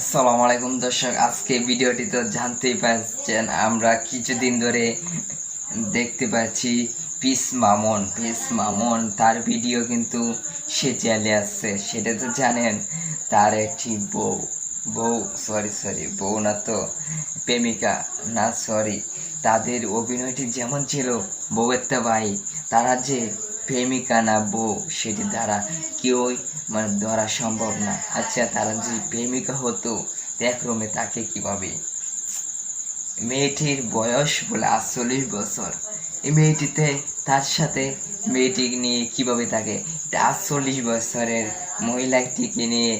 আসসালামু আলাইকুম দর্শক, আজকে ভিডিওটি তো জানতেই পারছেন, আমরা কিছুদিন ধরে দেখতে পাচ্ছি পিস মামুন তার ভিডিও কিন্তু সে চালিয়ে আসছে। সেটা তো জানেন, তার একটি বউ বউ না তো, প্রেমিকা না সরি, তাদের অভিনয়টি যেমন ছিল বউয়ের তা ভাই, তারা যে প্রেমিকা না বউ সেটি দ্বারা কেউই ধরা সম্ভব না। আচ্ছা, তারা যদি প্রেমিকা হতো এক রুমে তাকে কিভাবে, মেয়েটির বয়স বলে 48 বছর, এই মেয়েটিতে তার সাথে মেয়েটি নিয়ে কিভাবে থাকে, 48 বছরের মহিলাটিকে নিয়ে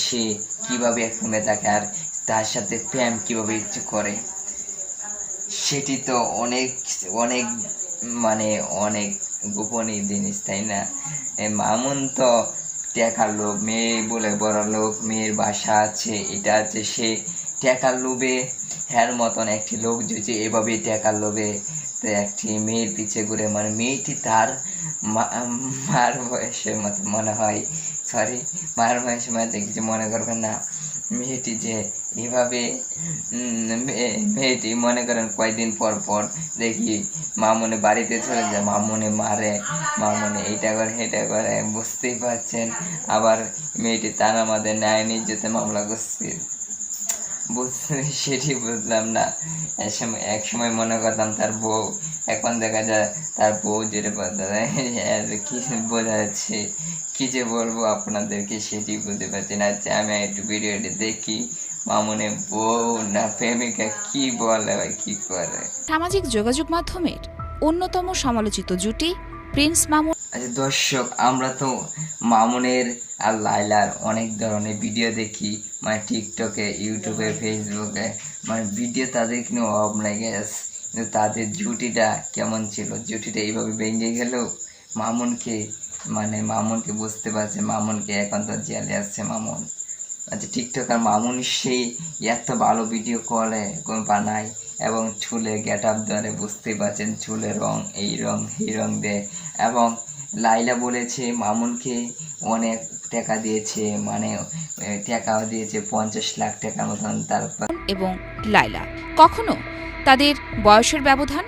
সে কিভাবে এক রুমে থাকে আর তার সাথে প্রেম কিভাবে ইচ্ছে করে, সেটি তো অনেক অনেক অনেক গোপনীয় জিনিস, তাই না? মামুন তো টাকার লোভ, মেয়ে বলে বড় লোক, মেয়ের বাসা আছে, এটা আছে, সে টাকার লোভে হ্যার মতন একটি লোক যদি এভাবে টাকার লোভে একটি মেয়ের পিছে ঘুরে, মেয়েটি তার মার বয়সের মতো মনে হয়, সরি, মার বয়সের মধ্যে কিছু মনে করবেন না। মেয়েটি যে এভাবে মেয়েটি মনে করেন কয়েকদিন পর পর দেখি মামুনে বাড়িতে চলে যায়, মামুনে মারে, মামুনে এইটা করে সেটা করে, বুঝতেই পারছেন। আবার মেয়েটি তার আমাদের ন্যায় নির্যাতন মামলা করছে, সেটি বুঝলাম না। এক সময় মনে করতাম তার বউ, এখন দেখা যায় তার বউ যেটা কি বোঝা যাচ্ছে, কি যে বলবো আপনাদেরকে সেটি বুঝতে পারছি না। আমি একটু ভিডিওটি দেখি, মামুনে বউ না প্রেমিকা, কি বলে ভাই, কি করে। সামাজিক যোগাযোগ মাধ্যমের অন্যতম সমালোচিত জুটি প্রিন্স মামুন। আচ্ছা দর্শক, আমরা তো মামুনের আর লাইলার অনেক ধরনের ভিডিও দেখি, টিকটকে, ইউটিউবে, ফেসবুকে, ভিডিও তাদের কিন্তু অভাব নাই গ্যাস। কিন্তু তাদের জুটিটা কেমন ছিল, জুটিটা এইভাবে ভেঙে গেল মামুনকে বুঝতে পারছে, মামুনকে এখন তো জেলে আসছে মামুন। আচ্ছা, টিকটক আর মামুন সেই এত ভালো ভিডিও করে বানায় এবং চুলে গেট আপ ধরে, বুঝতেই পারছেন, চুলের রং এই রং দেয়। এবং লাইলা বলেছে মামুনকে অনেক টাকা দিয়েছে, টাকাও দিয়েছে 50 লাখ টাকার মতন। তারপর এবং লাইলা কখনো তাদের বয়সের ব্যবধান